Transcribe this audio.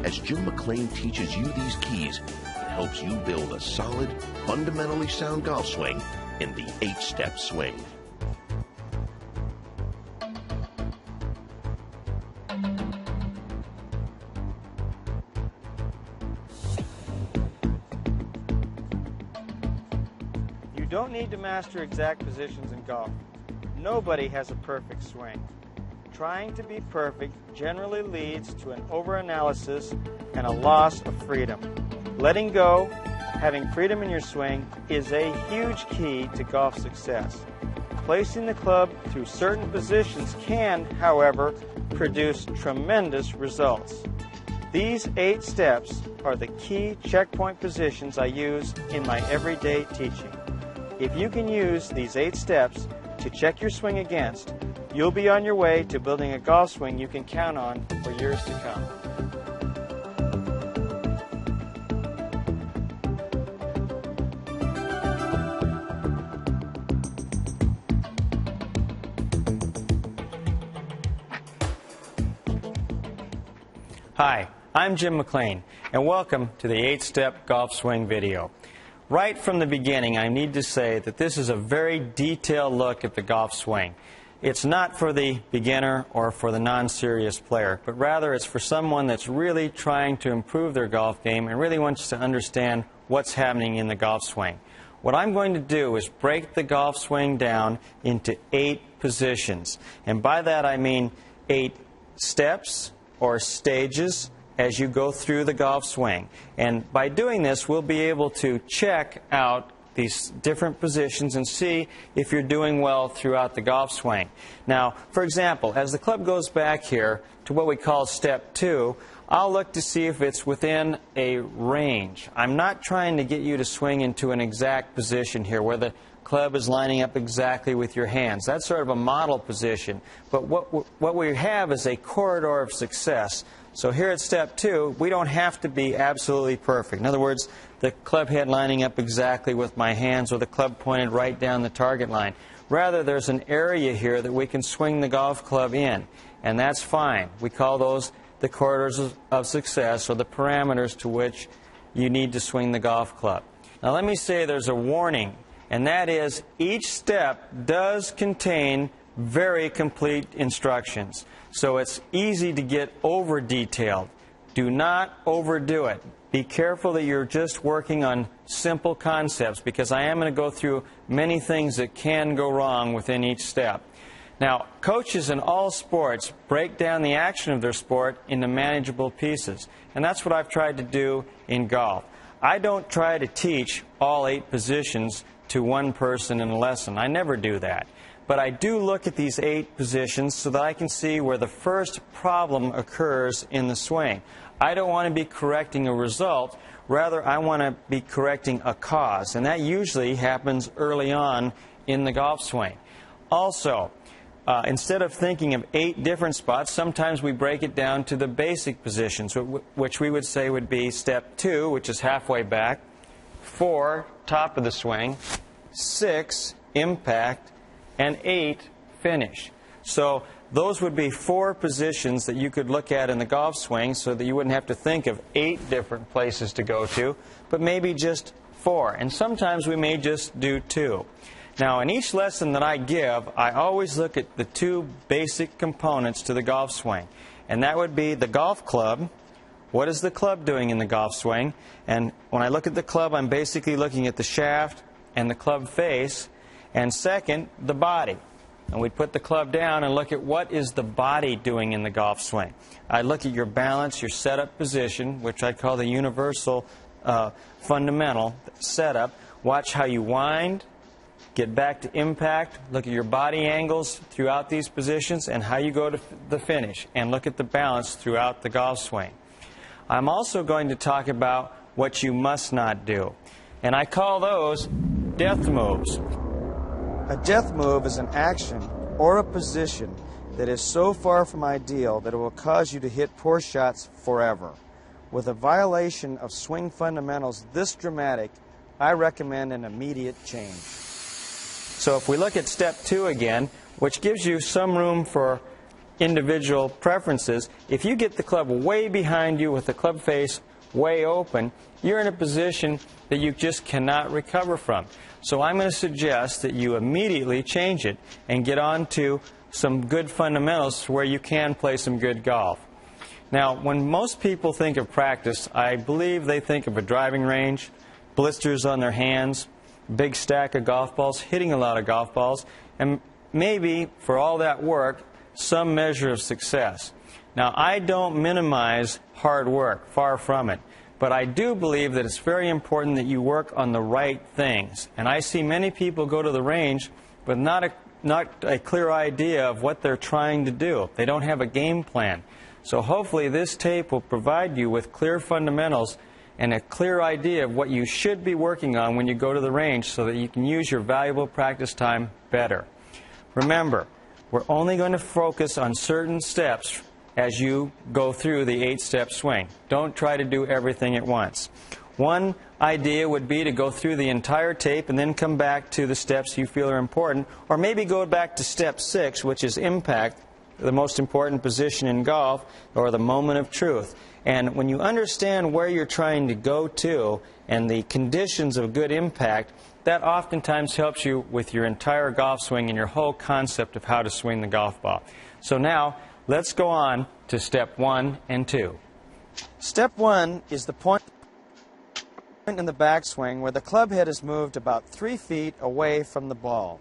As Jim McLean teaches you these keys, it helps you build a solid, fundamentally sound golf swing in the 8-step swing. You don't need to master exact positions in golf. Nobody has a perfect swing. Trying to be perfect generally leads to an overanalysis and a loss of freedom. Letting go, having freedom in your swing, is a huge key to golf success. Placing the club through certain positions can, however, produce tremendous results. These 8 steps are the key checkpoint positions I use in my everyday teaching. If you can use these 8 steps to check your swing against, you'll be on your way to building a golf swing you can count on for years to come. Hi, I'm Jim McLean, and welcome to the 8-Step Golf Swing video. Right from the beginning, I need to say that this is a very detailed look at the golf swing. It's not for the beginner or for the non-serious player, but rather it's for someone that's really trying to improve their golf game and really wants to understand what's happening in the golf swing. What I'm going to do is break the golf swing down into 8 positions. And by that I mean 8 steps or stages as you go through the golf swing. And by doing this, we'll be able to check out these different positions and see if you're doing well throughout the golf swing. Now, for example, as the club goes back here to what we call step 2, I'll look to see if it's within a range. I'm not trying to get you to swing into an exact position here where the club is lining up exactly with your hands. That's sort of a model position. But what we have is a corridor of success. So here at step 2, we don't have to be absolutely perfect. In other words, the club head lining up exactly with my hands or the club pointed right down the target line. Rather, there's an area here that we can swing the golf club in, and that's fine. We call those the corridors of success, or the parameters to which you need to swing the golf club. Now let me say there's a warning, and that is each step does contain very complete instructions. So it's easy to get over-detailed. Do not overdo it. Be careful that you're just working on simple concepts, because I am going to go through many things that can go wrong within each step. Now, coaches in all sports break down the action of their sport into manageable pieces, and that's what I've tried to do in golf. I don't try to teach all 8 positions to one person in a lesson. I never do that. But I do look at these 8 positions so that I can see where the first problem occurs in the swing. I don't want to be correcting a result. Rather, I want to be correcting a cause. And that usually happens early on in the golf swing. Also, instead of thinking of 8 different spots, sometimes we break it down to the basic positions, which we would say would be step 2, which is halfway back, 4, top of the swing, 6, impact, and 8, finish. So those would be 4 positions that you could look at in the golf swing so that you wouldn't have to think of 8 different places to go to, but maybe just 4. And sometimes we may just do 2. Now, in each lesson that I give, I always look at the 2 basic components to the golf swing. And that would be the golf club. What is the club doing in the golf swing? And when I look at the club, I'm basically looking at the shaft and the club face. And second, the body. And we put the club down and look at what is the body doing in the golf swing. I look at your balance, your setup position, which I call the universal fundamental setup. Watch how you wind, get back to impact, look at your body angles throughout these positions, and how you go to the finish, and look at the balance throughout the golf swing. I'm also going to talk about what you must not do. And I call those death moves. A death move is an action or a position that is so far from ideal that it will cause you to hit poor shots forever. With a violation of swing fundamentals this dramatic, I recommend an immediate change. So if we look at step 2 again, which gives you some room for individual preferences, if you get the club way behind you with the club face way open, you're in a position that you just cannot recover from. So I'm going to suggest that you immediately change it and get on to some good fundamentals where you can play some good golf. Now, when most people think of practice, I believe they think of a driving range, blisters on their hands, big stack of golf balls, hitting a lot of golf balls, and maybe, for all that work, some measure of success. Now, I don't minimize hard work, far from it, but I do believe that it's very important that you work on the right things. And I see many people go to the range with not a clear idea of what they're trying to do. They don't have a game plan. So hopefully this tape will provide you with clear fundamentals and a clear idea of what you should be working on when you go to the range so that you can use your valuable practice time better. Remember, we're only going to focus on certain steps as you go through the 8-step swing. Don't try to do everything at once. One idea would be to go through the entire tape and then come back to the steps you feel are important, or maybe go back to step 6, which is impact, the most important position in golf, or the moment of truth. And when you understand where you're trying to go to and the conditions of good impact, that oftentimes helps you with your entire golf swing and your whole concept of how to swing the golf ball. So now, let's go on to step 1 and 2. Step 1 is the point in the backswing where the club head is moved about 3 feet away from the ball.